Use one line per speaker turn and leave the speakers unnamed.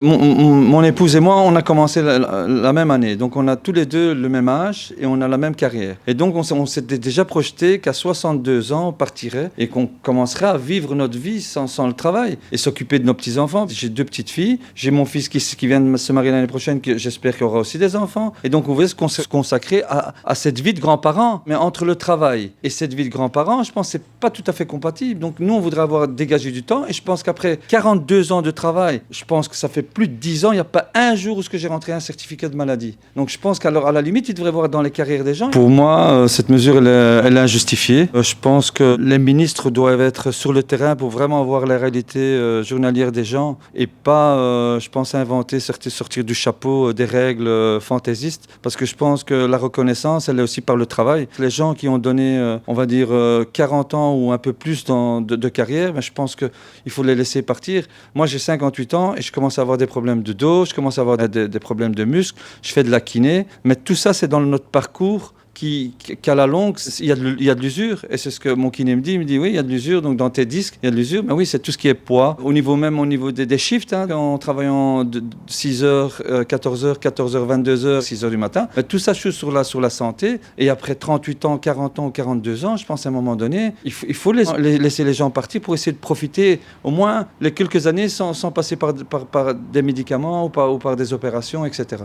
Mon épouse et moi, on a commencé la même année. Donc, on a tous les deux le même âge et on a la même carrière. Et donc, on s'était déjà projeté qu'à 62 ans, on partirait et qu'on commencerait à vivre notre vie sans le travail et s'occuper de nos petits-enfants. J'ai 2 petites filles. J'ai mon fils qui vient de se marier l'année prochaine, que j'espère qu'il aura aussi des enfants. Et donc, on voulait se consacrer à cette vie de grands-parents. Mais entre le travail et cette vie de grands-parents, je pense que c'est pas tout à fait compatible. Donc, nous, on voudrait avoir dégagé du temps. Et je pense qu'après 42 ans de travail, je pense que ça fait plus de 10 ans, il n'y a pas un jour où j'ai rentré un certificat de maladie. Donc je pense qu'à la limite, il devrait voir dans les carrières des gens. Pour moi, cette mesure, elle est injustifiée. Je pense que les ministres doivent être sur le terrain pour vraiment voir la réalité journalière des gens et pas, je pense, inventer, sortir du chapeau des règles fantaisistes. Parce que je pense que la reconnaissance, elle est aussi par le travail. Les gens qui ont donné, on va dire, 40 ans ou un peu plus de carrière, ben, je pense qu'il faut les laisser partir. Moi, j'ai 58 ans et je commence à avoir des problèmes de dos, je commence à avoir des problèmes de muscles, je fais de la kiné, mais tout ça c'est dans notre parcours qu'à la longue, il y a de l'usure. Et c'est ce que mon kiné me dit. Il me dit, oui, il y a de l'usure, donc dans tes disques, il y a de l'usure. Mais oui, c'est tout ce qui est poids. Au niveau des shifts, hein, en travaillant de 6h, 14h, 14h, 22h, 6h du matin, mais tout ça joue sur la santé. Et après 38 ans, 40 ans ou 42 ans, je pense à un moment donné, il faut laisser les gens partir pour essayer de profiter au moins les quelques années sans passer par des médicaments ou par des opérations, etc.